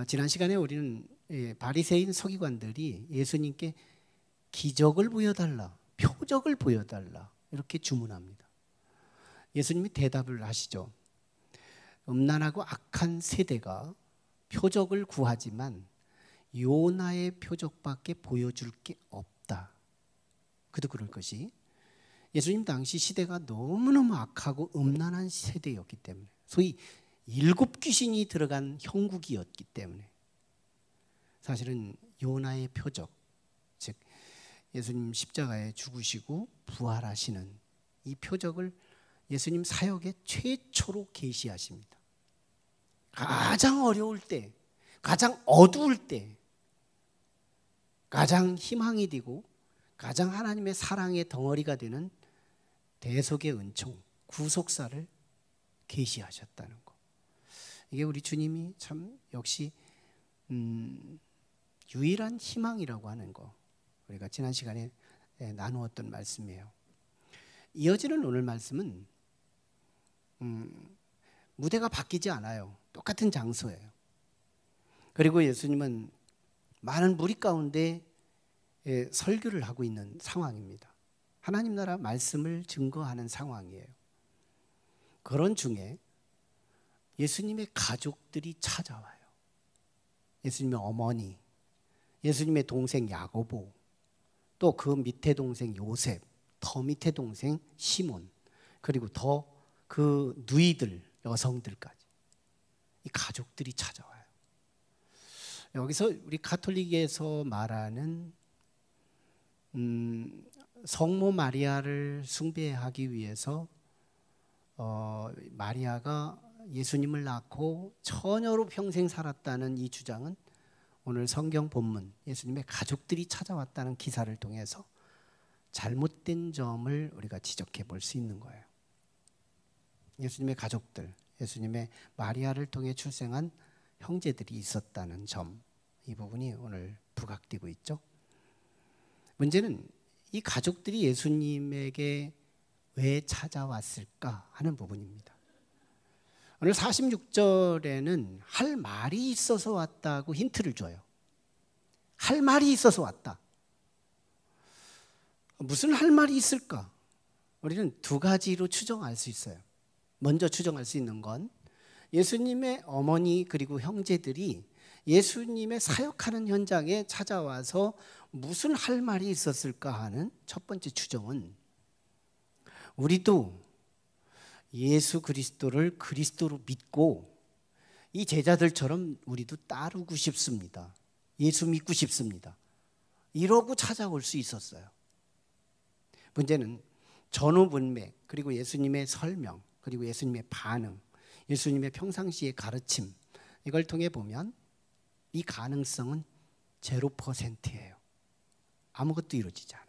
지난 시간에 우리는 바리새인 서기관들이 예수님께 기적을 보여달라, 표적을 보여달라 이렇게 주문합니다. 예수님이 대답을 하시죠. 음란하고 악한 세대가 표적을 구하지만 요나의 표적밖에 보여줄 게 없다. 그도 그럴 것이 예수님 당시 시대가 너무너무 악하고 음란한 세대였기 때문에, 소위 7 귀신이 들어간 형국이었기 때문에 사실은 요나의 표적, 즉 예수님 십자가에 죽으시고 부활하시는 이 표적을 예수님 사역의 최초로 계시하십니다. 가장 어려울 때, 가장 어두울 때, 가장 희망이 되고 가장 하나님의 사랑의 덩어리가 되는 대속의 은총, 구속사를 계시하셨다는 것. 이게 우리 주님이 참 역시 유일한 희망이라고 하는 거, 우리가 지난 시간에 나누었던 말씀이에요. 이어지는 오늘 말씀은 무대가 바뀌지 않아요. 똑같은 장소예요. 그리고 예수님은 많은 무리 가운데 설교를 하고 있는 상황입니다. 하나님 나라 말씀을 증거하는 상황이에요. 그런 중에 예수님의 가족들이 찾아와요. 예수님의 어머니, 예수님의 동생 야고보, 또 그 밑에 동생 요셉, 더 밑에 동생 시몬, 그리고 더 그 누이들, 여성들까지 이 가족들이 찾아와요. 여기서 우리 가톨릭에서 말하는 성모 마리아를 숭배하기 위해서 마리아가 예수님을 낳고 처녀로 평생 살았다는 이 주장은 오늘 성경 본문 예수님의 가족들이 찾아왔다는 기사를 통해서 잘못된 점을 우리가 지적해 볼 수 있는 거예요. 예수님의 가족들, 예수님의 마리아를 통해 출생한 형제들이 있었다는 점, 이 부분이 오늘 부각되고 있죠. 문제는 이 가족들이 예수님에게 왜 찾아왔을까 하는 부분입니다. 오늘 46절에는 할 말이 있어서 왔다고 힌트를 줘요. 할 말이 있어서 왔다. 무슨 할 말이 있을까? 우리는 2가지로 추정할 수 있어요. 먼저 추정할 수 있는 건 예수님의 어머니 그리고 형제들이 예수님의 사역하는 현장에 찾아와서 무슨 할 말이 있었을까 하는 첫 번째 추정은, 우리도 예수 그리스도를 그리스도로 믿고 이 제자들처럼 우리도 따르고 싶습니다. 예수 믿고 싶습니다. 이러고 찾아올 수 있었어요. 문제는 전후 문맥, 그리고 예수님의 설명, 그리고 예수님의 반응, 예수님의 평상시의 가르침, 이걸 통해 보면 이 가능성은 0%예요. 아무것도 이루어지지 않아요.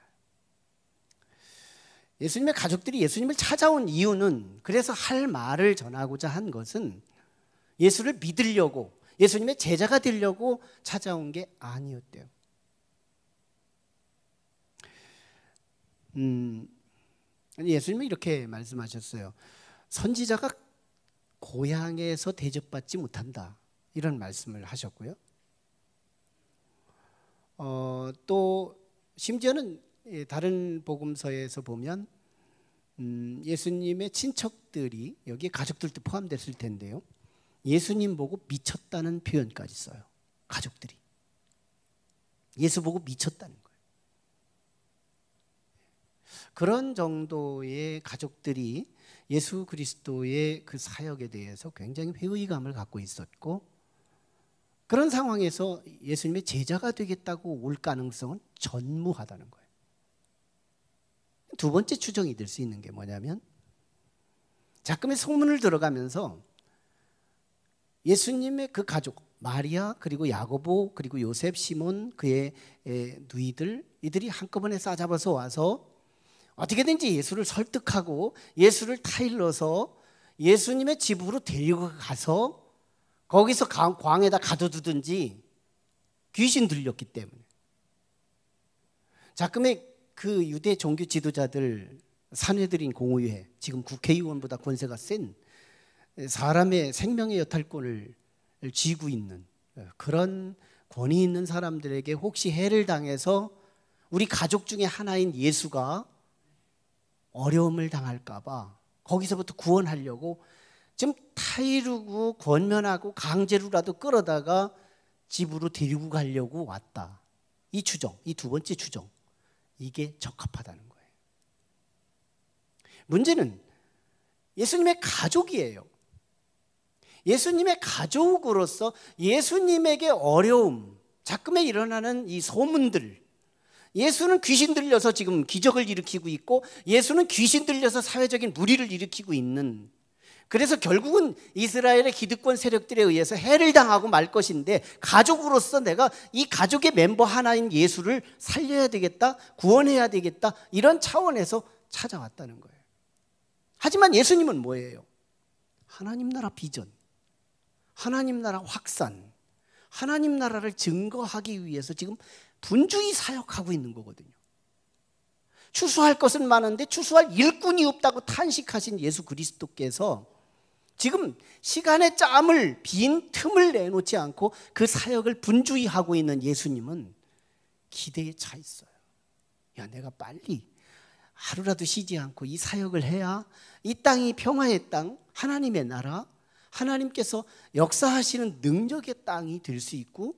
예수님의 가족들이 예수님을 찾아온 이유는, 그래서 할 말을 전하고자 한 것은 예수를 믿으려고, 예수님의 제자가 되려고 찾아온 게 아니었대요. 예수님은 이렇게 말씀하셨어요. 선지자가 고향에서 대접받지 못한다, 이런 말씀을 하셨고요. 또 심지어는 다른 복음서에서 보면 예수님의 친척들이, 여기에 가족들도 포함됐을 텐데요, 예수님 보고 미쳤다는 표현까지 써요. 가족들이 예수 보고 미쳤다는 거예요. 그런 정도의 가족들이 예수 그리스도의 그 사역에 대해서 굉장히 회의감을 갖고 있었고, 그런 상황에서 예수님의 제자가 되겠다고 올 가능성은 전무하다는 거예요. 2번째 추정이 될 수 있는 게 뭐냐면, 작금의 소문을 들어가면서 예수님의 그 가족 마리아, 그리고 야고보, 그리고 요셉, 시몬, 그의 누이들, 이들이 한꺼번에 싸잡아서 와서 어떻게든지 예수를 설득하고 예수를 타일러서 예수님의 집으로 데리고 가서 거기서 광에다 가둬두든지 귀신 들렸기 때문에. 작금의 그 유대 종교 지도자들, 산헤드린 공의회, 지금 국회의원보다 권세가 센 사람의 생명의 여탈권을 쥐고 있는 그런 권위 있는 사람들에게 혹시 해를 당해서 우리 가족 중에 하나인 예수가 어려움을 당할까 봐 거기서부터 구원하려고 지금 타이르고 권면하고 강제로라도 끌어다가 집으로 데리고 가려고 왔다. 이 추정, 이 두 번째 추정, 이게 적합하다는 거예요. 문제는 예수님의 가족이에요. 예수님의 가족으로서 예수님에게 어려움, 작금에 일어나는 이 소문들, 예수는 귀신 들려서 지금 기적을 일으키고 있고 예수는 귀신 들려서 사회적인 무리를 일으키고 있는, 그래서 결국은 이스라엘의 기득권 세력들에 의해서 해를 당하고 말 것인데 가족으로서 내가 이 가족의 멤버 하나인 예수를 살려야 되겠다, 구원해야 되겠다, 이런 차원에서 찾아왔다는 거예요. 하지만 예수님은 뭐예요? 하나님 나라 비전, 하나님 나라 확산, 하나님 나라를 증거하기 위해서 지금 분주히 사역하고 있는 거거든요. 추수할 것은 많은데 추수할 일꾼이 없다고 탄식하신 예수 그리스도께서 지금 시간의 짬을, 빈 틈을 내놓지 않고 그 사역을 분주히 하고 있는 예수님은 기대에 차 있어요. 야, 내가 빨리 하루라도 쉬지 않고 이 사역을 해야 이 땅이 평화의 땅, 하나님의 나라, 하나님께서 역사하시는 능력의 땅이 될 수 있고,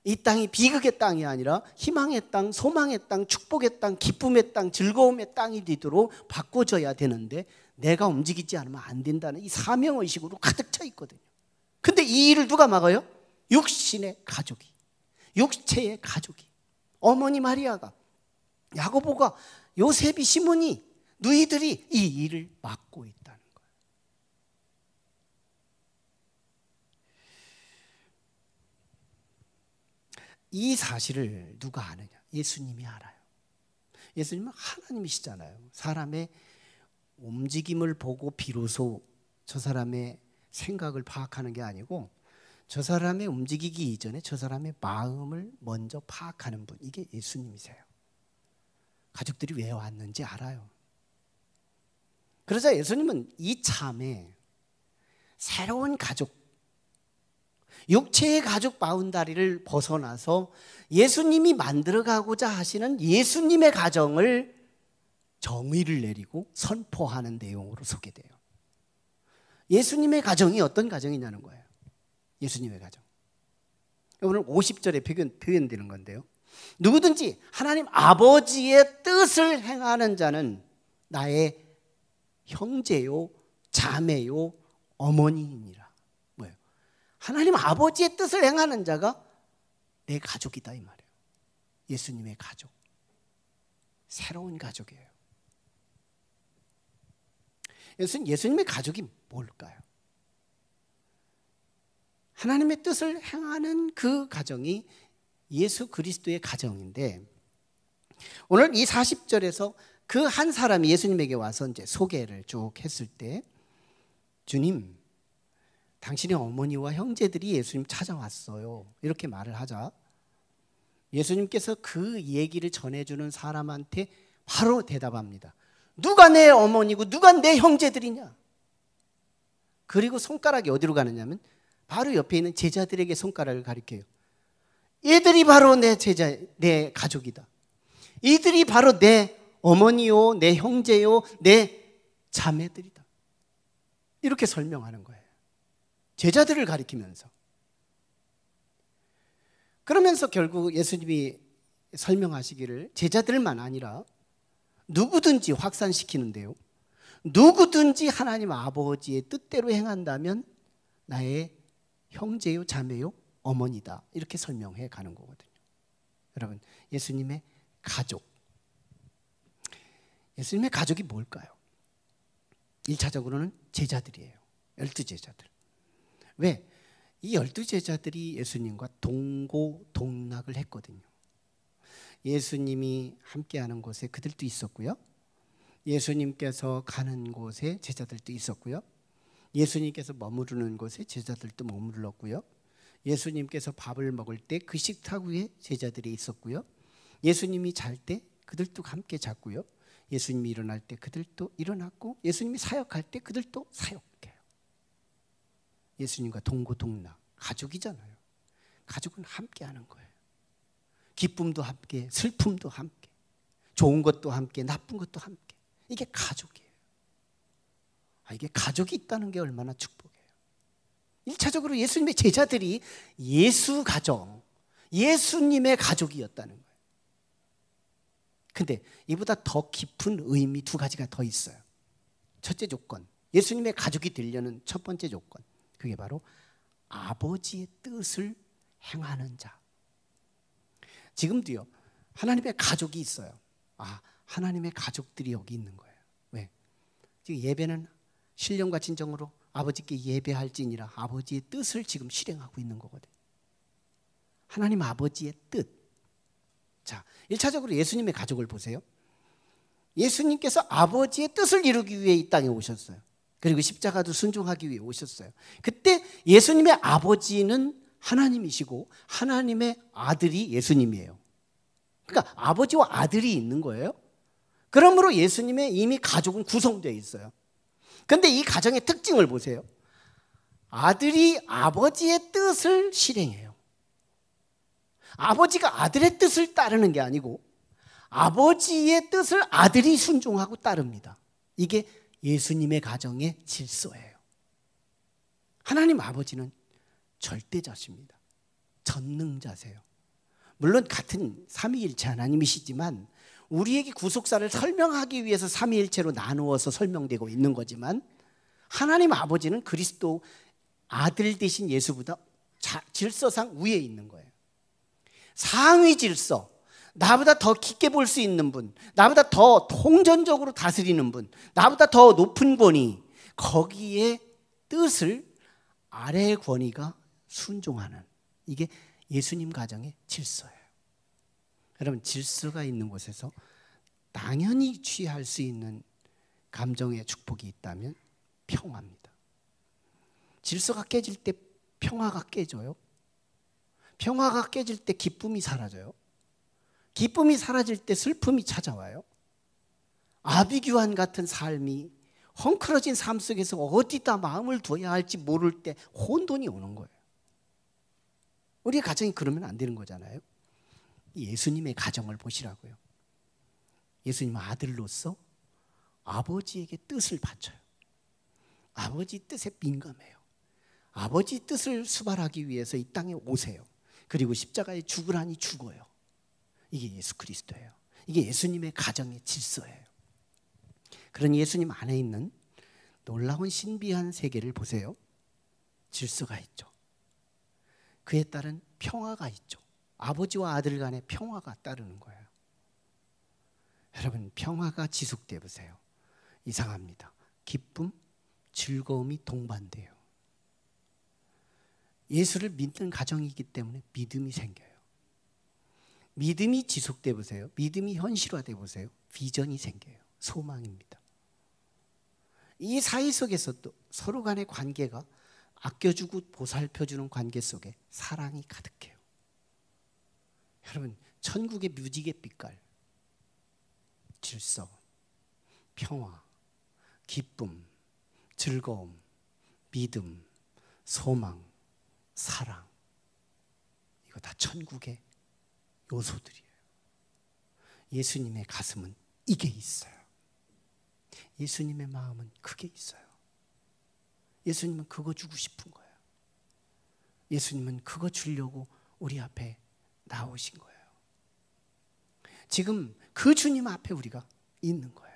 이 땅이 비극의 땅이 아니라 희망의 땅, 소망의 땅, 축복의 땅, 기쁨의 땅, 즐거움의 땅이 되도록 바꿔줘야 되는데 내가 움직이지 않으면 안 된다는 이 사명의식으로 가득 차 있거든요. 근데 이 일을 누가 막아요? 육신의 가족이, 육체의 가족이, 어머니 마리아가, 야고보가, 요셉이, 시몬이, 너희들이 이 일을 막고 있다는 거예요. 이 사실을 누가 아느냐? 예수님이 알아요. 예수님은 하나님이시잖아요. 사람의 움직임을 보고 비로소 저 사람의 생각을 파악하는 게 아니고 저 사람의 움직이기 이전에 저 사람의 마음을 먼저 파악하는 분, 이게 예수님이세요. 가족들이 왜 왔는지 알아요. 그러자 예수님은 이참에 새로운 가족, 육체의 가족 바운다리를 벗어나서 예수님이 만들어가고자 하시는 예수님의 가정을 정의를 내리고 선포하는 내용으로 소개돼요. 예수님의 가정이 어떤 가정이냐는 거예요. 예수님의 가정. 오늘 50절에 표현되는 건데요. 누구든지 하나님 아버지의 뜻을 행하는 자는 나의 형제요, 자매요, 어머니이니라. 뭐예요? 하나님 아버지의 뜻을 행하는 자가 내 가족이다 이 말이에요. 예수님의 가족, 새로운 가족이에요. 예수님의 가족이 뭘까요? 하나님의 뜻을 행하는 그 가정이 예수 그리스도의 가정인데, 오늘 이 40절에서 그 한 사람이 예수님에게 와서 이제 소개를 쭉 했을 때, 주님, 당신의 어머니와 형제들이 예수님 찾아왔어요, 이렇게 말을 하자 예수님께서 그 얘기를 전해주는 사람한테 바로 대답합니다. 누가 내 어머니고 누가 내 형제들이냐? 그리고 손가락이 어디로 가느냐면 바로 옆에 있는 제자들에게 손가락을 가리켜요. 얘들이 바로 내 제자, 내 가족이다. 이들이 바로 내 어머니요, 내 형제요, 내 자매들이다. 이렇게 설명하는 거예요. 제자들을 가리키면서. 그러면서 결국 예수님이 설명하시기를 제자들만 아니라 누구든지 확산시키는데요. 누구든지 하나님 아버지의 뜻대로 행한다면 나의 형제요, 자매요, 어머니다. 이렇게 설명해 가는 거거든요. 여러분, 예수님의 가족. 예수님의 가족이 뭘까요? 1차적으로는 제자들이에요. 12제자들. 왜? 이 12제자들이 예수님과 동고동락을 했거든요. 예수님이 함께하는 곳에 그들도 있었고요. 예수님께서 가는 곳에 제자들도 있었고요. 예수님께서 머무르는 곳에 제자들도 머물렀고요. 예수님께서 밥을 먹을 때 그 식탁 위에 제자들이 있었고요. 예수님이 잘 때 그들도 함께 잤고요. 예수님이 일어날 때 그들도 일어났고, 예수님이 사역할 때 그들도 사역해요. 예수님과 동고동락, 가족이잖아요. 가족은 함께 하는 거예요. 기쁨도 함께, 슬픔도 함께, 좋은 것도 함께, 나쁜 것도 함께. 이게 가족이에요. 이게 가족이 있다는 게 얼마나 축복이에요. 1차적으로 예수님의 제자들이 예수 가정, 예수님의 가족이었다는 거예요. 근데 이보다 더 깊은 의미 두 가지가 더 있어요. 첫째 조건, 예수님의 가족이 되려는 첫 번째 조건, 그게 바로 아버지의 뜻을 행하는 자. 지금도요, 하나님의 가족이 있어요. 하나님의 가족들이 여기 있는 거예요. 왜? 지금 예배는 신령과 진정으로 아버지께 예배할지니라 아버지의 뜻을 지금 실행하고 있는 거거든요. 하나님 아버지의 뜻. 자, 1차적으로 예수님의 가족을 보세요. 예수님께서 아버지의 뜻을 이루기 위해 이 땅에 오셨어요. 그리고 십자가도 순종하기 위해 오셨어요. 그때 예수님의 아버지는 하나님이시고 하나님의 아들이 예수님이에요. 그러니까 아버지와 아들이 있는 거예요. 그러므로 예수님의 이미 가족은 구성되어 있어요. 그런데 이 가정의 특징을 보세요. 아들이 아버지의 뜻을 실행해요. 아버지가 아들의 뜻을 따르는 게 아니고 아버지의 뜻을 아들이 순종하고 따릅니다. 이게 예수님의 가정의 질서예요. 하나님 아버지는 절대자십니다. 전능자세요. 물론 같은 삼위일체 하나님이시지만 우리에게 구속사를 설명하기 위해서 삼위일체로 나누어서 설명되고 있는 거지만 하나님 아버지는 그리스도 아들 되신 예수보다 질서상 위에 있는 거예요. 상위 질서, 나보다 더 깊게 볼 수 있는 분, 나보다 더 통전적으로 다스리는 분, 나보다 더 높은 권위, 거기에 뜻을 아래의 권위가 순종하는, 이게 예수님 가정의 질서예요. 여러분, 질서가 있는 곳에서 당연히 취할 수 있는 감정의 축복이 있다면 평화입니다. 질서가 깨질 때 평화가 깨져요. 평화가 깨질 때 기쁨이 사라져요. 기쁨이 사라질 때 슬픔이 찾아와요. 아비규환 같은 삶이 헝클어진 삶 속에서 어디다 마음을 둬야 할지 모를 때 혼돈이 오는 거예요. 우리의 가정이 그러면 안 되는 거잖아요. 예수님의 가정을 보시라고요. 예수님은 아들로서 아버지에게 뜻을 바쳐요. 아버지 뜻에 민감해요. 아버지 뜻을 수발하기 위해서 이 땅에 오세요. 그리고 십자가에 죽으라니 죽어요. 이게 예수 그리스도예요. 이게 예수님의 가정의 질서예요. 그런 예수님 안에 있는 놀라운 신비한 세계를 보세요. 질서가 있죠. 그에 따른 평화가 있죠. 아버지와 아들 간의 평화가 따르는 거예요. 여러분, 평화가 지속돼 보세요. 이상합니다. 기쁨, 즐거움이 동반돼요. 예수를 믿는 가정이기 때문에 믿음이 생겨요. 믿음이 지속돼 보세요. 믿음이 현실화돼 보세요. 비전이 생겨요. 소망입니다. 이 사이 속에서도 서로 간의 관계가 아껴주고 보살펴주는 관계 속에 사랑이 가득해요. 여러분, 천국의 뮤직의 빛깔, 질서, 평화, 기쁨, 즐거움, 믿음, 소망, 사랑, 이거 다 천국의 요소들이에요. 예수님의 가슴은 이게 있어요. 예수님의 마음은 그게 있어요. 예수님은 그거 주고 싶은 거예요. 예수님은 그거 주려고 우리 앞에 나오신 거예요. 지금 그 주님 앞에 우리가 있는 거예요.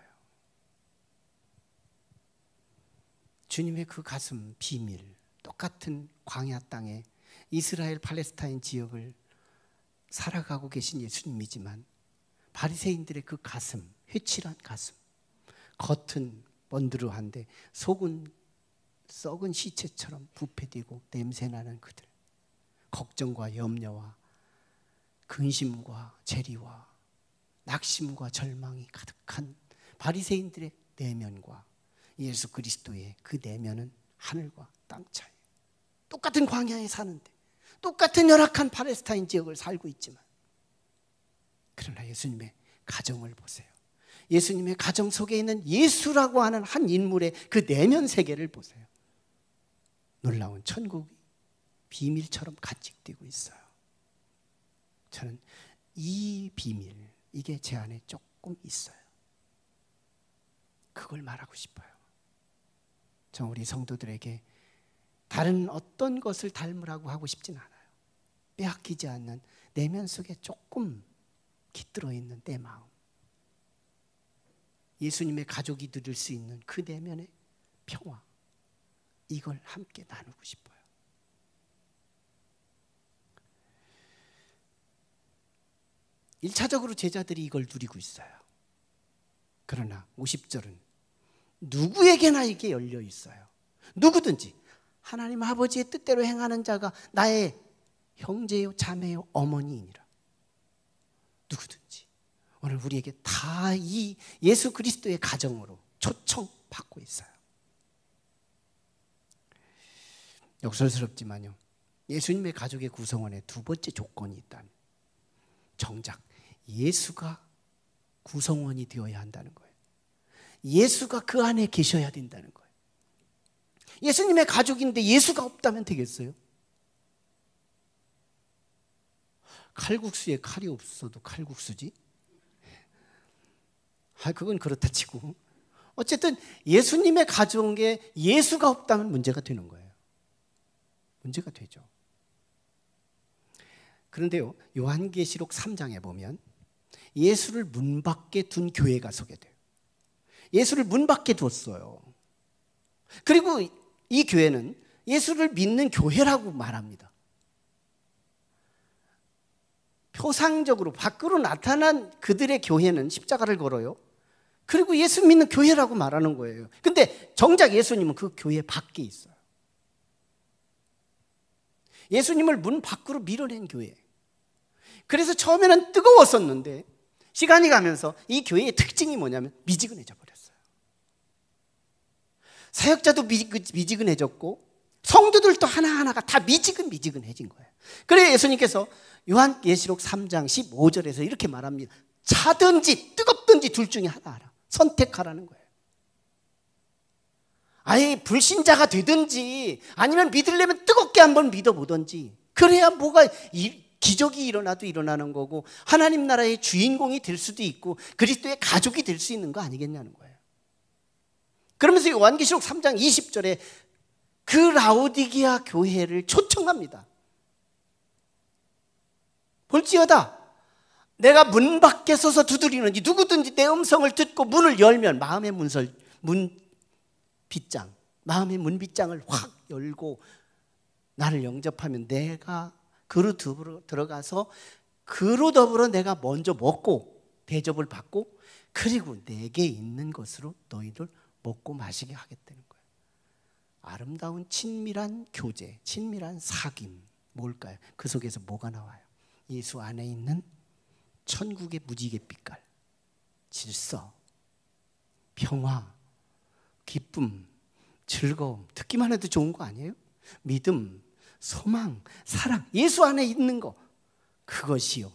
주님의 그 가슴 비밀, 똑같은 광야 땅에 이스라엘 팔레스타인 지역을 살아가고 계신 예수님이지만 바리새인들의 그 가슴, 회칠한 가슴, 겉은 번드르한데 속은 썩은 시체처럼 부패되고 냄새나는 그들, 걱정과 염려와 근심과 재리와 낙심과 절망이 가득한 바리새인들의 내면과 예수 그리스도의 그 내면은 하늘과 땅 차이. 똑같은 광야에 사는데 똑같은 열악한 팔레스타인 지역을 살고 있지만, 그러나 예수님의 가정을 보세요. 예수님의 가정 속에 있는 예수라고 하는 한 인물의 그 내면 세계를 보세요. 놀라운 천국이 비밀처럼 간직되고 있어요. 저는 이 비밀, 이게 제 안에 조금 있어요. 그걸 말하고 싶어요. 저 우리 성도들에게 다른 어떤 것을 닮으라고 하고 싶진 않아요. 빼앗기지 않는 내면 속에 조금 깃들어 있는 내 마음, 예수님의 가족이 누릴 수 있는 그 내면의 평화, 이걸 함께 나누고 싶어요. 일차적으로 제자들이 이걸 누리고 있어요. 그러나 50절은 누구에게나 이게 열려 있어요. 누구든지 하나님 아버지의 뜻대로 행하는 자가 나의 형제요 자매요 어머니이니라. 누구든지 오늘 우리에게 다 이 예수 그리스도의 가정으로 초청받고 있어요. 역설스럽지만요, 예수님의 가족의 구성원의 두 번째 조건이 있다면 정작 예수가 구성원이 되어야 한다는 거예요. 예수가 그 안에 계셔야 된다는 거예요. 예수님의 가족인데 예수가 없다면 되겠어요? 칼국수에 칼이 없어도 칼국수지? 그건 그렇다 치고, 어쨌든 예수님의 가족에 예수가 없다면 문제가 되는 거예요. 문제가 되죠. 그런데요, 요한계시록 3장에 보면 예수를 문 밖에 둔 교회가 소개돼요. 예수를 문 밖에 뒀어요. 그리고 이 교회는 예수를 믿는 교회라고 말합니다. 표상적으로 밖으로 나타난 그들의 교회는 십자가를 걸어요. 그리고 예수 믿는 교회라고 말하는 거예요. 근데 정작 예수님은 그 교회 밖에 있어요. 예수님을 문 밖으로 밀어낸 교회. 그래서 처음에는 뜨거웠었는데 시간이 가면서 이 교회의 특징이 뭐냐면 미지근해져 버렸어요. 사역자도 미지근해졌고 성도들도 하나하나가 다 미지근해진 거예요. 그래서 예수님께서 요한계시록 3장 15절에서 이렇게 말합니다. 차든지 뜨겁든지 둘 중에 하나 하라. 선택하라는 거예요. 아예 불신자가 되든지 아니면 믿으려면 뜨겁게 한번 믿어보든지, 그래야 뭐가 기적이 일어나도 일어나는 거고 하나님 나라의 주인공이 될 수도 있고 그리스도의 가족이 될 수 있는 거 아니겠냐는 거예요. 그러면서 요한계시록 3장 20절에 그 라오디게아 교회를 초청합니다. 볼지어다 내가 문 밖에 서서 두드리는지 누구든지 내 음성을 듣고 문을 열면 마음의 마음의 문빗장을 확 열고 나를 영접하면 내가 그로 들어가서 그로 더불어 내가 먼저 먹고 대접을 받고 그리고 내게 있는 것으로 너희를 먹고 마시게 하겠다는 거예요. 아름다운 친밀한 교제, 친밀한 사귐, 뭘까요? 그 속에서 뭐가 나와요? 예수 안에 있는 천국의 무지개 빛깔, 질서, 평화, 기쁨, 즐거움, 듣기만 해도 좋은 거 아니에요? 믿음, 소망, 사랑, 예수 안에 있는 거, 그것이요,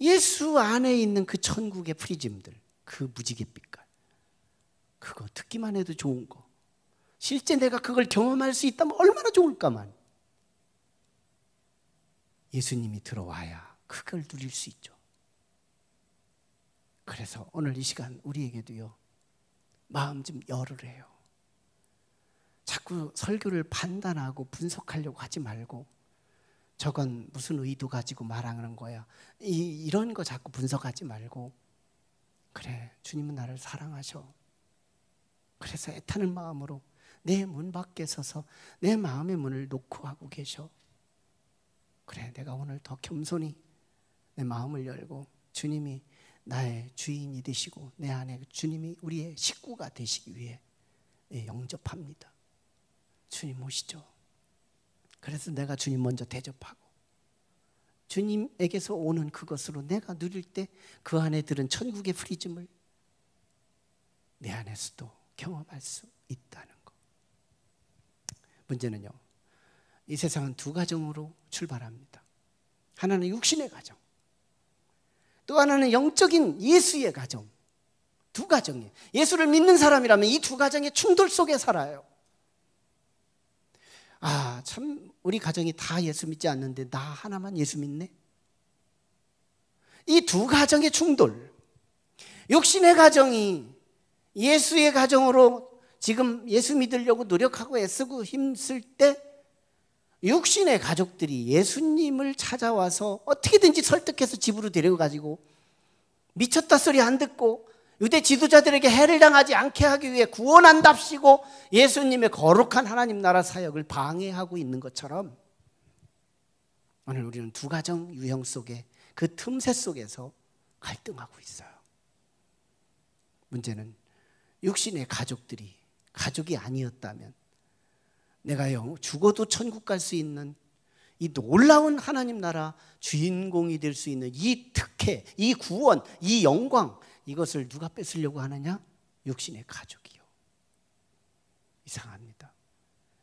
예수 안에 있는 그 천국의 프리즘들, 그 무지개 빛깔, 그거 듣기만 해도 좋은 거, 실제 내가 그걸 경험할 수 있다면 얼마나 좋을까만. 예수님이 들어와야 그걸 누릴 수 있죠. 그래서 오늘 이 시간 우리에게도요, 마음 좀 열으래요. 자꾸 설교를 판단하고 분석하려고 하지 말고, 저건 무슨 의도 가지고 말하는 거야, 이런 거 자꾸 분석하지 말고, 그래, 주님은 나를 사랑하셔. 그래서 애타는 마음으로 내 문 밖에 서서 내 마음의 문을 놓고 하고 계셔. 그래, 내가 오늘 더 겸손히 내 마음을 열고 주님이 나의 주인이 되시고 내 안에 주님이 우리의 식구가 되시기 위해 영접합니다. 주님 오시죠. 그래서 내가 주님 먼저 대접하고 주님에게서 오는 그것으로 내가 누릴 때 그 안에 들은 천국의 프리즘을 내 안에서도 경험할 수 있다는 거. 문제는요, 이 세상은 두 가정으로 출발합니다. 하나는 육신의 가정, 또 하나는 영적인 예수의 가정. 두 가정이에요. 예수를 믿는 사람이라면 이 두 가정의 충돌 속에 살아요. 아, 참 우리 가정이 다 예수 믿지 않는데 나 하나만 예수 믿네. 이 두 가정의 충돌, 육신의 가정이 예수의 가정으로 지금 예수 믿으려고 노력하고 애쓰고 힘쓸 때 육신의 가족들이 예수님을 찾아와서 어떻게든지 설득해서 집으로 데려가지고 미쳤다 소리 안 듣고 유대 지도자들에게 해를 당하지 않게 하기 위해 구원한답시고 예수님의 거룩한 하나님 나라 사역을 방해하고 있는 것처럼 오늘 우리는 두 가정 유형 속에 그 틈새 속에서 갈등하고 있어요. 문제는 육신의 가족들이 가족이 아니었다면 내가 죽어도 천국 갈 수 있는 이 놀라운 하나님 나라 주인공이 될 수 있는 이 특혜, 이 구원, 이 영광, 이것을 누가 뺏으려고 하느냐? 육신의 가족이요. 이상합니다.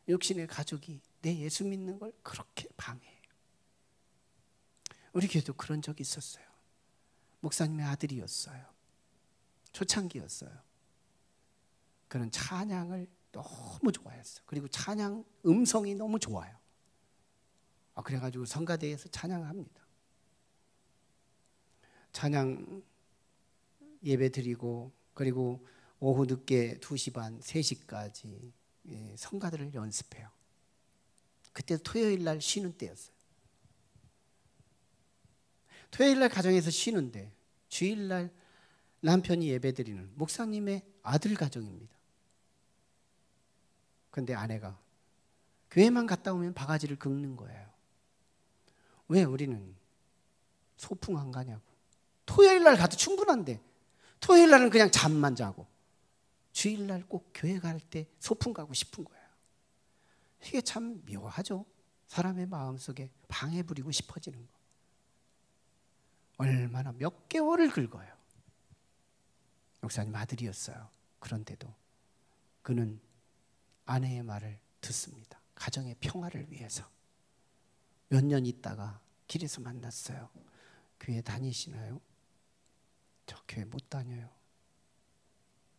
육신의 가족이 내 예수 믿는 걸 그렇게 방해해요. 우리 교회도 그런 적이 있었어요. 목사님의 아들이었어요. 초창기였어요. 그는 찬양을 너무 좋아했어요. 그리고 찬양 음성이 너무 좋아요. 그래가지고 성가대에서 찬양을 합니다. 찬양 예배 드리고 그리고 오후 늦게 2시 반, 3시까지 성가들을 연습해요. 그때 토요일 날 쉬는 때였어요. 토요일 날 가정에서 쉬는데 주일 날 남편이 예배 드리는 목사님의 아들 가정입니다. 그런데 아내가 교회만 갔다 오면 바가지를 긁는 거예요. 왜 우리는 소풍 안 가냐고. 토요일 날 가도 충분한데 토요일 날은 그냥 잠만 자고 주일 날 꼭 교회 갈 때 소풍 가고 싶은 거예요. 이게 참 묘하죠. 사람의 마음속에 방해 부리고 싶어지는 거. 얼마나 몇 개월을 긁어요. 목사님 아들이었어요. 그런데도 그는 아내의 말을 듣습니다. 가정의 평화를 위해서. 몇 년 있다가 길에서 만났어요. 교회 다니시나요? 저 교회 못 다녀요.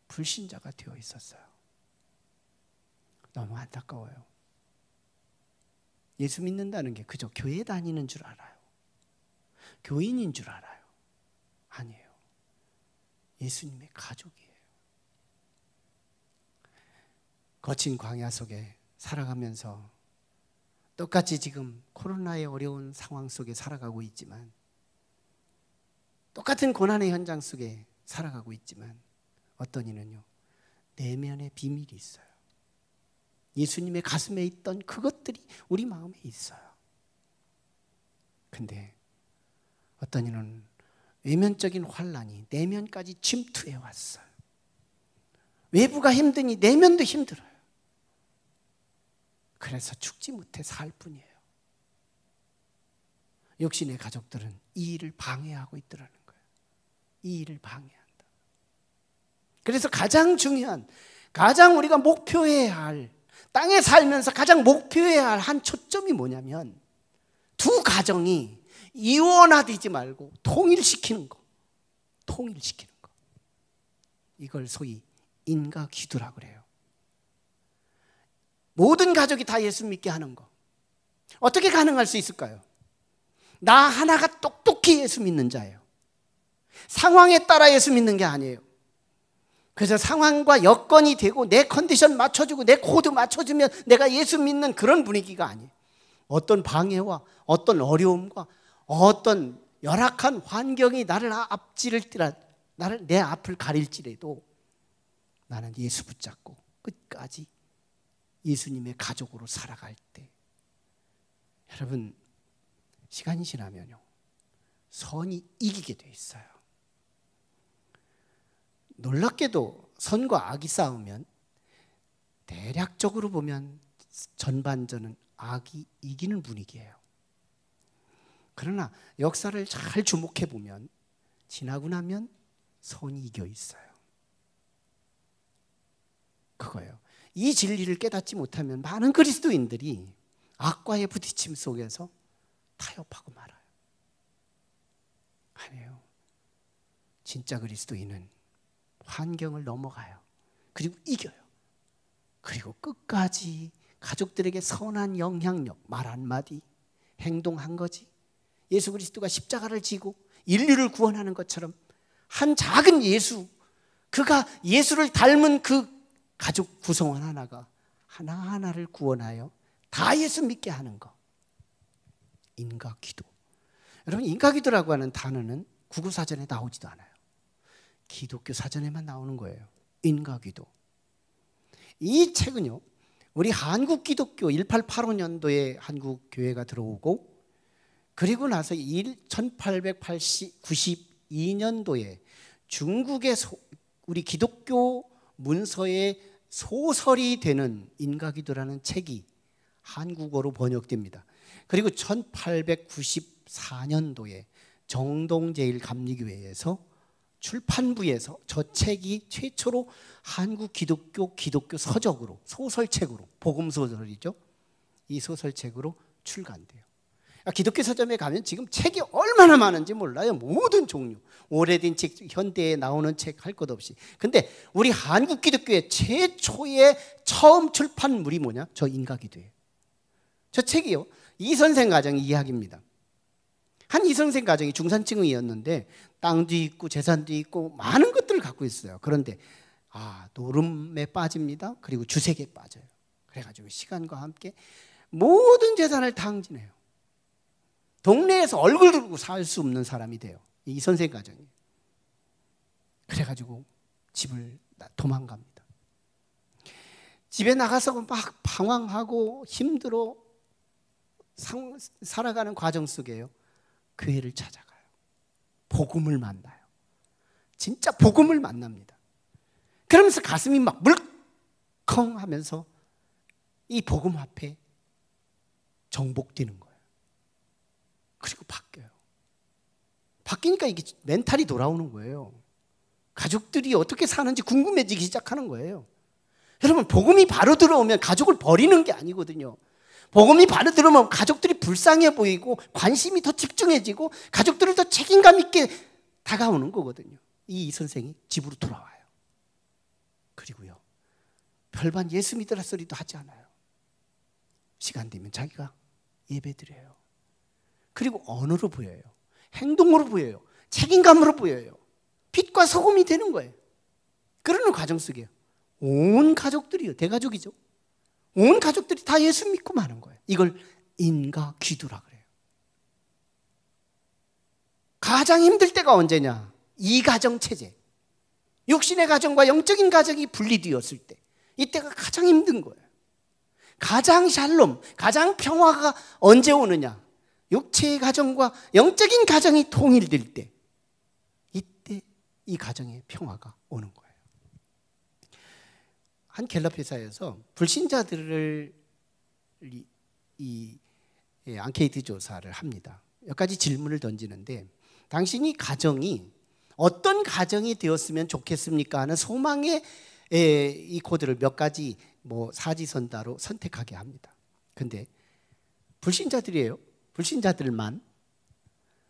불신자가 되어 있었어요. 너무 안타까워요. 예수 믿는다는 게 그저 교회 다니는 줄 알아요. 교인인 줄 알아요. 아니에요. 예수님의 가족이에요. 거친 광야 속에 살아가면서 똑같이 지금 코로나의 어려운 상황 속에 살아가고 있지만 똑같은 고난의 현장 속에 살아가고 있지만 어떤 이는요 내면의 비밀이 있어요. 예수님의 가슴에 있던 그것들이 우리 마음에 있어요. 근데 어떤 이는 외면적인 환난이 내면까지 침투해 왔어요. 외부가 힘드니 내면도 힘들어요. 그래서 죽지 못해 살 뿐이에요. 육신의 가족들은 이 일을 방해하고 있더라는 거예요. 이 일을 방해한다. 그래서 가장 중요한, 가장 우리가 목표해야 할, 땅에 살면서 가장 목표해야 할 한 초점이 뭐냐면 두 가정이 이원화되지 말고 통일시키는 거. 통일시키는 거. 이걸 소위 인과기도라고 그래요. 모든 가족이 다 예수 믿게 하는 거. 어떻게 가능할 수 있을까요? 나 하나가 똑똑히 예수 믿는 자예요. 상황에 따라 예수 믿는 게 아니에요. 그래서 상황과 여건이 되고 내 컨디션 맞춰주고 내 코드 맞춰주면 내가 예수 믿는 그런 분위기가 아니에요. 어떤 방해와 어떤 어려움과 어떤 열악한 환경이 나를 나를 내 앞을 가릴지라도 나는 예수 붙잡고 끝까지 예수님의 가족으로 살아갈 때 여러분 시간이 지나면요 선이 이기게 돼 있어요. 놀랍게도 선과 악이 싸우면 대략적으로 보면 전반전은 악이 이기는 분위기예요. 그러나 역사를 잘 주목해 보면 지나고 나면 선이 이겨 있어요. 그거예요. 이 진리를 깨닫지 못하면 많은 그리스도인들이 악과의 부딪힘 속에서 타협하고 말아요. 아니에요. 진짜 그리스도인은 환경을 넘어가요. 그리고 이겨요. 그리고 끝까지 가족들에게 선한 영향력, 말 한마디, 행동 한 거지. 예수 그리스도가 십자가를 지고 인류를 구원하는 것처럼 한 작은 예수, 그가 예수를 닮은 그 가족 구성원 하나가 하나하나를 구원하여 다 예수 믿게 하는 거. 인과기도. 여러분, 인과기도라고 하는 단어는 국어사전에 나오지도 않아요. 기독교 사전에만 나오는 거예요. 인과기도. 이 책은요, 우리 한국 기독교 1885년도에 한국 교회가 들어오고, 그리고 나서 1892년도에 중국의 우리 기독교 문서의 소설이 되는 인과기도라는 책이 한국어로 번역됩니다. 그리고 1894년도에 정동제일감리교회에서 출판부에서 저 책이 최초로 한국 기독교 서적으로, 소설책으로, 복음소설이죠, 이 소설책으로 출간돼요. 기독교 서점에 가면 지금 책이 얼마나 많은지 몰라요. 모든 종류, 오래된 책, 현대에 나오는 책 할 것 없이. 근데 우리 한국 기독교의 최초의 처음 출판물이 뭐냐? 저 인과기도예요. 저 책이요, 이선생 가정의 이야기입니다. 한 이선생 가정이 중산층이었는데 땅도 있고 재산도 있고 많은 것들을 갖고 있어요. 그런데 노름에 빠집니다. 그리고 주색에 빠져요. 그래가지고 시간과 함께 모든 재산을 다 흥진해요. 동네에서 얼굴 들고 살 수 없는 사람이 돼요. 이 선생 가정이. 그래가지고 집을 도망갑니다. 집에 나가서 막 방황하고 힘들어 살아가는 과정 속에요, 교회를 찾아가요. 복음을 만나요. 진짜 복음을 만납니다. 그러면서 가슴이 막 물컹하면서 이 복음 앞에 정복되는 거예요. 그리고 바뀌어요. 바뀌니까 이게 멘탈이 돌아오는 거예요. 가족들이 어떻게 사는지 궁금해지기 시작하는 거예요. 여러분, 복음이 바로 들어오면 가족을 버리는 게 아니거든요. 복음이 바로 들어오면 가족들이 불쌍해 보이고 관심이 더 집중해지고 가족들을 더 책임감 있게 다가오는 거거든요. 이 선생이 집으로 돌아와요. 그리고요, 별반 예수 믿으라 소리도 하지 않아요. 시간 되면 자기가 예배드려요. 그리고 언어로 보여요. 행동으로 보여요. 책임감으로 보여요. 빛과 소금이 되는 거예요. 그러는 과정 속에 온 가족들이요, 대가족이죠, 온 가족들이 다 예수 믿고 마는 거예요. 이걸 인과기도라 그래요. 가장 힘들 때가 언제냐? 이가정 체제, 육신의 가정과 영적인 가정이 분리되었을 때, 이때가 가장 힘든 거예요. 가장 샬롬, 가장 평화가 언제 오느냐? 육체의 가정과 영적인 가정이 통일될 때, 이때 이 가정에 평화가 오는 거예요. 한 갤럽 회사에서 불신자들을 앙케이트 조사를 합니다. 몇 가지 질문을 던지는데, 당신이 가정이 어떤 가정이 되었으면 좋겠습니까 하는 소망의 이 코드를 몇 가지 사지선다로 선택하게 합니다. 근데 불신자들이에요. 불신자들만.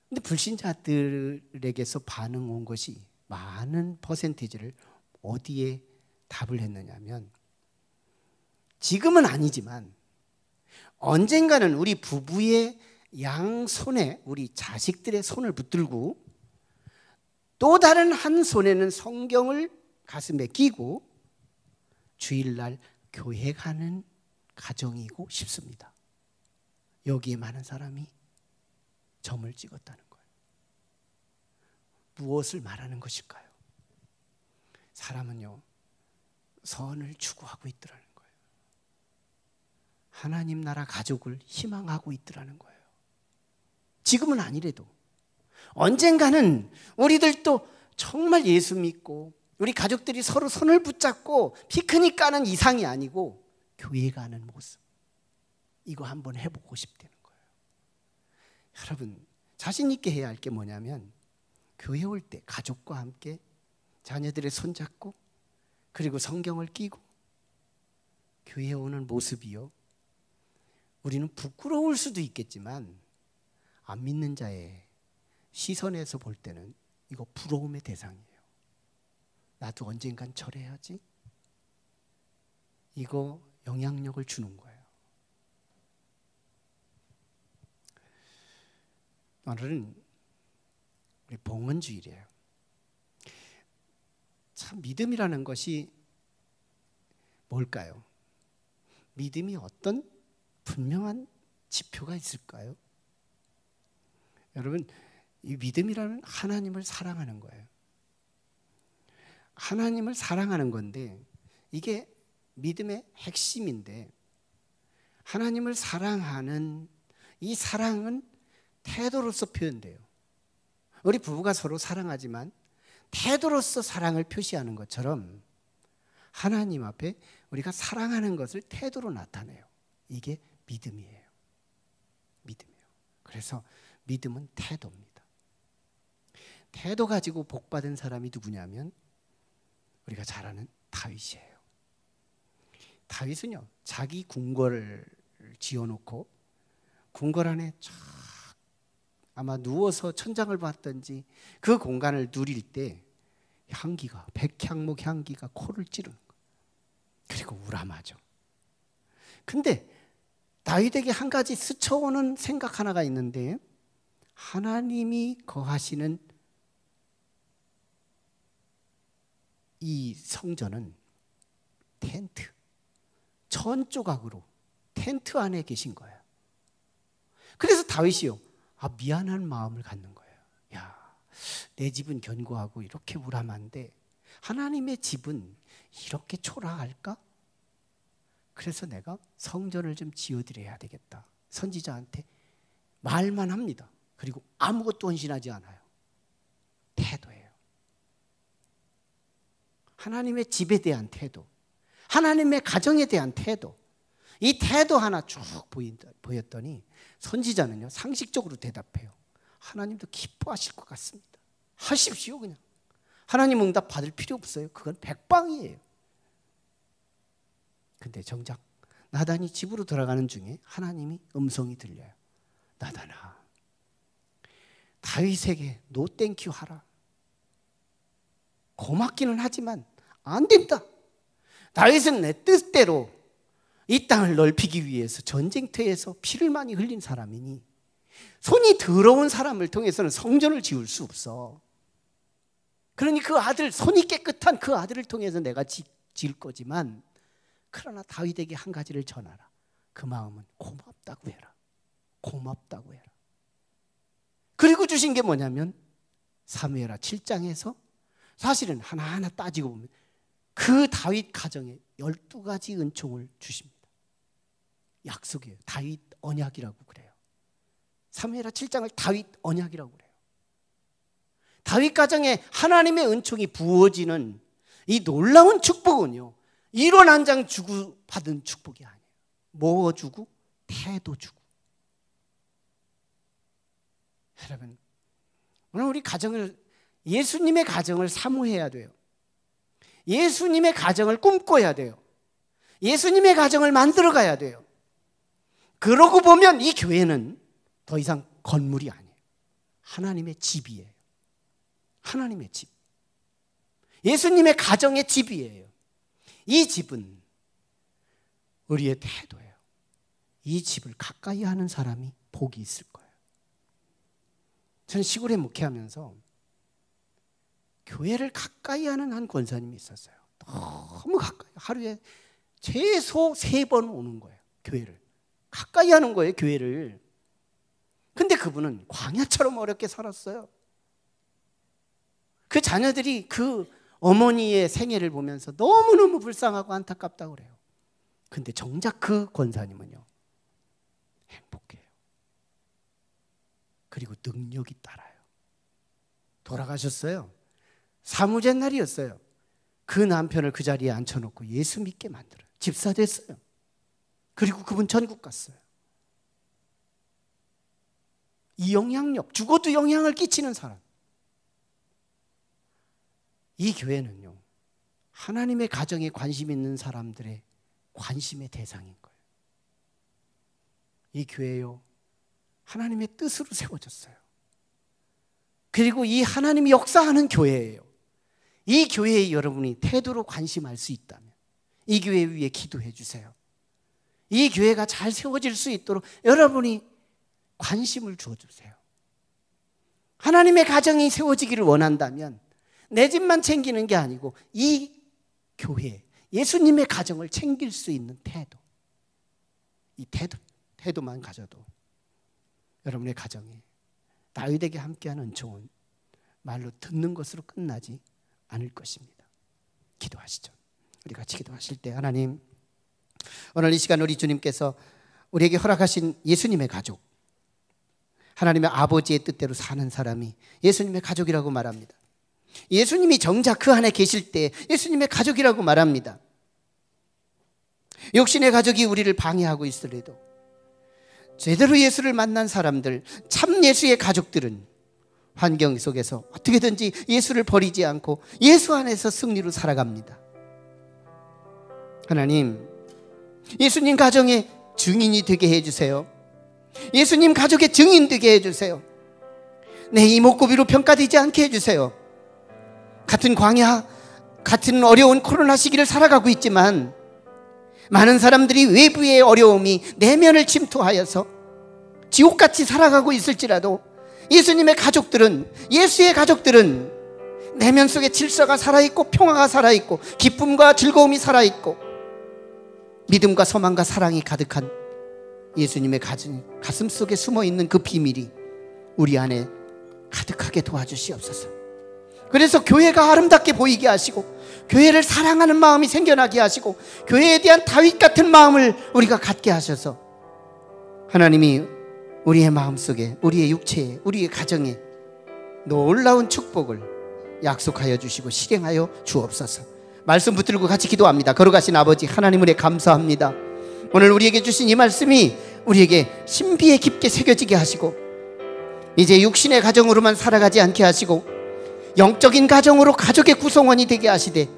근데 불신자들에게서 반응 온 것이 많은 퍼센티지를 어디에 답을 했느냐면, 지금은 아니지만 언젠가는 우리 부부의 양손에 우리 자식들의 손을 붙들고 또 다른 한 손에는 성경을 가슴에 끼고 주일날 교회 가는 가정이고 싶습니다. 여기에 많은 사람이 점을 찍었다는 거예요. 무엇을 말하는 것일까요? 사람은요, 선을 추구하고 있더라는 거예요. 하나님 나라 가족을 희망하고 있더라는 거예요. 지금은 아니래도 언젠가는 우리들도 정말 예수 믿고 우리 가족들이 서로 손을 붙잡고 피크닉 가는 이상이 아니고 교회 가는 모습, 이거 한번 해보고 싶다는 거예요. 여러분, 자신 있게 해야 할 게 뭐냐면, 교회 올 때 가족과 함께 자녀들의 손잡고 그리고 성경을 끼고 교회에 오는 모습이요, 우리는 부끄러울 수도 있겠지만 안 믿는 자의 시선에서 볼 때는 이거 부러움의 대상이에요. 나도 언젠간 절해야지. 이거 영향력을 주는 거예요. 오늘은 우리 봉헌주일이에요. 참 믿음이라는 것이 뭘까요? 믿음이 어떤 분명한 지표가 있을까요? 여러분, 이 믿음이라는 하나님을 사랑하는 거예요. 하나님을 사랑하는 건데 이게 믿음의 핵심인데, 하나님을 사랑하는 이 사랑은 태도로서 표현돼요. 우리 부부가 서로 사랑하지만 태도로서 사랑을 표시하는 것처럼 하나님 앞에 우리가 사랑하는 것을 태도로 나타내요. 이게 믿음이에요. 믿음이에요. 그래서 믿음은 태도입니다. 태도 가지고 복받은 사람이 누구냐면 우리가 잘 아는 다윗이에요. 다윗은요, 자기 궁궐을 지어놓고 궁궐 안에 쫙 아마 누워서 천장을 봤던지 그 공간을 누릴 때 향기가, 백향목 향기가 코를 찌르는 거예요. 그리고 우람하죠. 근데 다윗에게 한 가지 스쳐오는 생각 하나가 있는데, 하나님이 거하시는 이 성전은 텐트, 천 조각으로 텐트 안에 계신 거예요. 그래서 다윗이요, 미안한 마음을 갖는 거예요. 야, 내 집은 견고하고 이렇게 우람한데 하나님의 집은 이렇게 초라할까? 그래서 내가 성전을 좀 지어드려야 되겠다. 선지자한테 말만 합니다. 그리고 아무것도 헌신하지 않아요. 태도예요. 하나님의 집에 대한 태도, 하나님의 가정에 대한 태도, 이 태도 하나 쭉 보였더니 선지자는요, 상식적으로 대답해요. 하나님도 기뻐하실 것 같습니다. 하십시오. 그냥 하나님 응답 받을 필요 없어요. 그건 백방이에요. 근데 정작 나단이 집으로 돌아가는 중에 하나님이 음성이 들려요. 나단아, 다윗에게 노 땡큐 하라. 고맙기는 하지만 안 된다. 다윗은 내 뜻대로 이 땅을 넓히기 위해서 전쟁터에서 피를 많이 흘린 사람이니 손이 더러운 사람을 통해서는 성전을 지을 수 없어. 그러니 그 아들, 손이 깨끗한 그 아들을 통해서 내가 지을 거지만, 그러나 다윗에게 한 가지를 전하라. 그 마음은 고맙다고 해라. 고맙다고 해라. 그리고 주신 게 뭐냐면 사무엘하 7장에서 사실은 하나하나 따지고 보면 그 다윗 가정에 12가지 은총을 주십니다. 약속이에요. 다윗 언약이라고 그래요. 사무엘하 7장을 다윗 언약이라고 그래요. 다윗 가정에 하나님의 은총이 부어지는 이 놀라운 축복은요, 이론 한 장 주고 받은 축복이 아니에요. 뭐 주고? 태도 주고. 여러분, 오늘 우리 가정을, 예수님의 가정을 사모해야 돼요. 예수님의 가정을 꿈꿔야 돼요. 예수님의 가정을 만들어가야 돼요. 그러고 보면 이 교회는 더 이상 건물이 아니에요. 하나님의 집이에요. 하나님의 집. 예수님의 가정의 집이에요. 이 집은 우리의 태도예요. 이 집을 가까이 하는 사람이 복이 있을 거예요. 저는 시골에 목회하면서 교회를 가까이 하는 한 권사님이 있었어요. 너무 가까이, 하루에 최소 3번 오는 거예요. 교회를 가까이 하는 거예요. 교회를. 근데 그분은 광야처럼 어렵게 살았어요. 그 자녀들이 그 어머니의 생애를 보면서 너무너무 불쌍하고 안타깝다고 그래요. 근데 정작 그 권사님은요, 행복해요. 그리고 능력이 따라요. 돌아가셨어요. 사무제 날이었어요. 그 남편을 그 자리에 앉혀놓고 예수 믿게 만들어요. 집사 됐어요. 그리고 그분 천국 갔어요. 이 영향력, 죽어도 영향을 끼치는 사람. 이 교회는요, 하나님의 가정에 관심 있는 사람들의 관심의 대상인 거예요. 이 교회요, 하나님의 뜻으로 세워졌어요. 그리고 이 하나님이 역사하는 교회예요. 이 교회에 여러분이 태도로 관심할 수 있다면 이 교회 위에 기도해 주세요. 이 교회가 잘 세워질 수 있도록 여러분이 관심을 주어주세요. 하나님의 가정이 세워지기를 원한다면 내 집만 챙기는 게 아니고 이 교회, 예수님의 가정을 챙길 수 있는 태도, 이 태도만 가져도 여러분의 가정에 다윗에게 함께하는 은총은 말로 듣는 것으로 끝나지 않을 것입니다. 기도하시죠. 우리 같이 기도하실 때, 하나님, 오늘 이 시간 우리 주님께서 우리에게 허락하신 예수님의 가족, 하나님의 아버지의 뜻대로 사는 사람이 예수님의 가족이라고 말합니다. 예수님이 정작 그 안에 계실 때 예수님의 가족이라고 말합니다. 육신의 가족이 우리를 방해하고 있으려도 제대로 예수를 만난 사람들, 참 예수의 가족들은 환경 속에서 어떻게든지 예수를 버리지 않고 예수 안에서 승리로 살아갑니다. 하나님, 예수님 가정의 증인이 되게 해주세요. 예수님 가족의 증인 되게 해주세요. 내 이목구비로 평가되지 않게 해주세요. 같은 광야, 같은 어려운 코로나 시기를 살아가고 있지만 많은 사람들이 외부의 어려움이 내면을 침투하여서 지옥같이 살아가고 있을지라도 예수님의 가족들은, 예수의 가족들은 내면 속에 질서가 살아있고 평화가 살아있고 기쁨과 즐거움이 살아있고 믿음과 소망과 사랑이 가득한 예수님의 가슴 속에 숨어있는 그 비밀이 우리 안에 가득하게 도와주시옵소서. 그래서 교회가 아름답게 보이게 하시고 교회를 사랑하는 마음이 생겨나게 하시고 교회에 대한 다윗 같은 마음을 우리가 갖게 하셔서 하나님이 우리의 마음속에, 우리의 육체에, 우리의 가정에 놀라운 축복을 약속하여 주시고 실행하여 주옵소서. 말씀 붙들고 같이 기도합니다. 걸어가신 아버지 하나님, 은혜 감사합니다. 오늘 우리에게 주신 이 말씀이 우리에게 신비에 깊게 새겨지게 하시고 이제 육신의 가정으로만 살아가지 않게 하시고 영적인 가정으로 가족의 구성원이 되게 하시되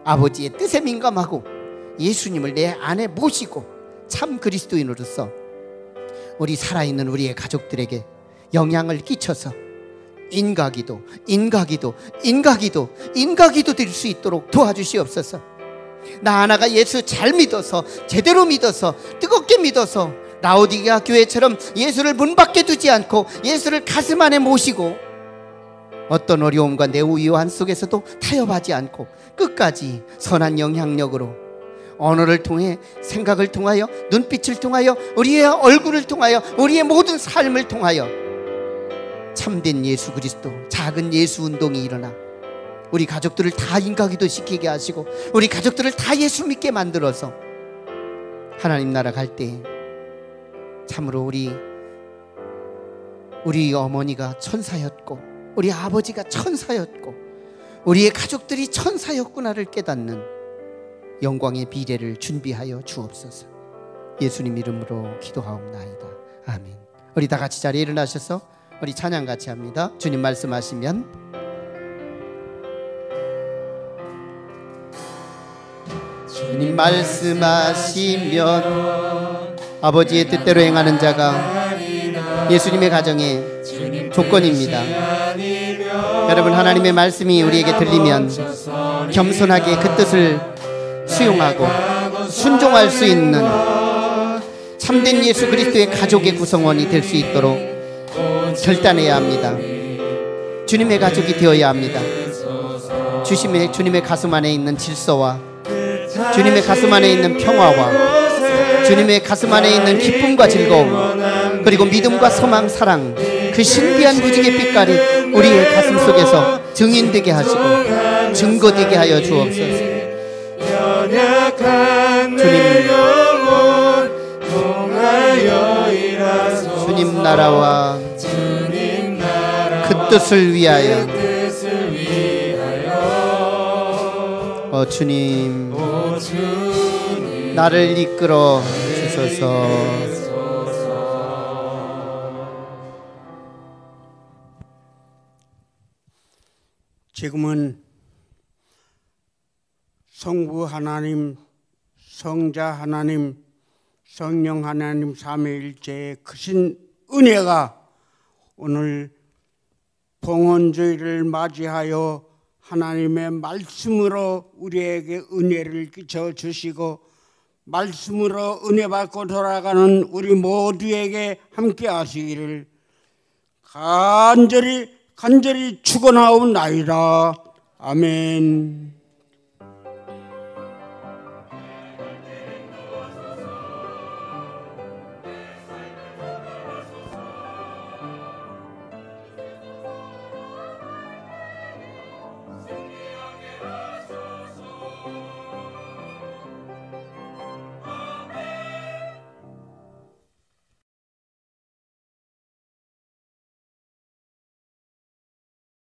아버지의 뜻에 민감하고 예수님을 내 안에 모시고 참 그리스도인으로서 우리 살아있는 우리의 가족들에게 영향을 끼쳐서 인가기도 될 수 있도록 도와주시옵소서. 나 하나가 예수 잘 믿어서, 제대로 믿어서, 뜨겁게 믿어서 라오디게아 교회처럼 예수를 문 밖에 두지 않고 예수를 가슴 안에 모시고 어떤 어려움과 내우유한 속에서도 타협하지 않고 끝까지 선한 영향력으로 언어를 통해, 생각을 통하여, 눈빛을 통하여, 우리의 얼굴을 통하여, 우리의 모든 삶을 통하여 참된 예수 그리스도, 작은 예수 운동이 일어나 우리 가족들을 다 인가기도 시키게 하시고 우리 가족들을 다 예수 믿게 만들어서 하나님 나라 갈 때 참으로 우리 어머니가 천사였고 우리 아버지가 천사였고 우리의 가족들이 천사였구나를 깨닫는 영광의 비례를 준비하여 주옵소서. 예수님 이름으로 기도하옵나이다. 아멘. 우리 다 같이 자리에 일어나셔서 우리 찬양 같이 합니다. 주님 말씀하시면 주님 말씀하시면 아버지의 뜻대로 행하는 자가 예수님의 가정의 조건입니다. 여러분, 하나님의 말씀이 우리에게 들리면 겸손하게 그 뜻을 수용하고 순종할 수 있는 참된 예수 그리스도의 가족의 구성원이 될 수 있도록 결단해야 합니다. 주님의 가족이 되어야 합니다. 주님의 가슴 안에 있는 질서와 주님의 가슴 안에 있는 평화와 주님의 가슴 안에 있는 기쁨과 즐거움, 그리고 믿음과 소망, 사랑, 그 신비한 무지개 빛깔이 우리의 가슴 속에서 증인되게 하시고 증거되게 하여 주옵소서. 주님 나라와 그 뜻을 위하여 주님 나를 이끌어 주소서. 지금은 성부 하나님, 성자 하나님, 성령 하나님 삼위일체의 크신 은혜가 오늘 봉헌주의를 맞이하여 하나님의 말씀으로 우리에게 은혜를 끼쳐 주시고 말씀으로 은혜 받고 돌아가는 우리 모두에게 함께 하시기를 간절히 간절히 축원하옵나이다. 아멘.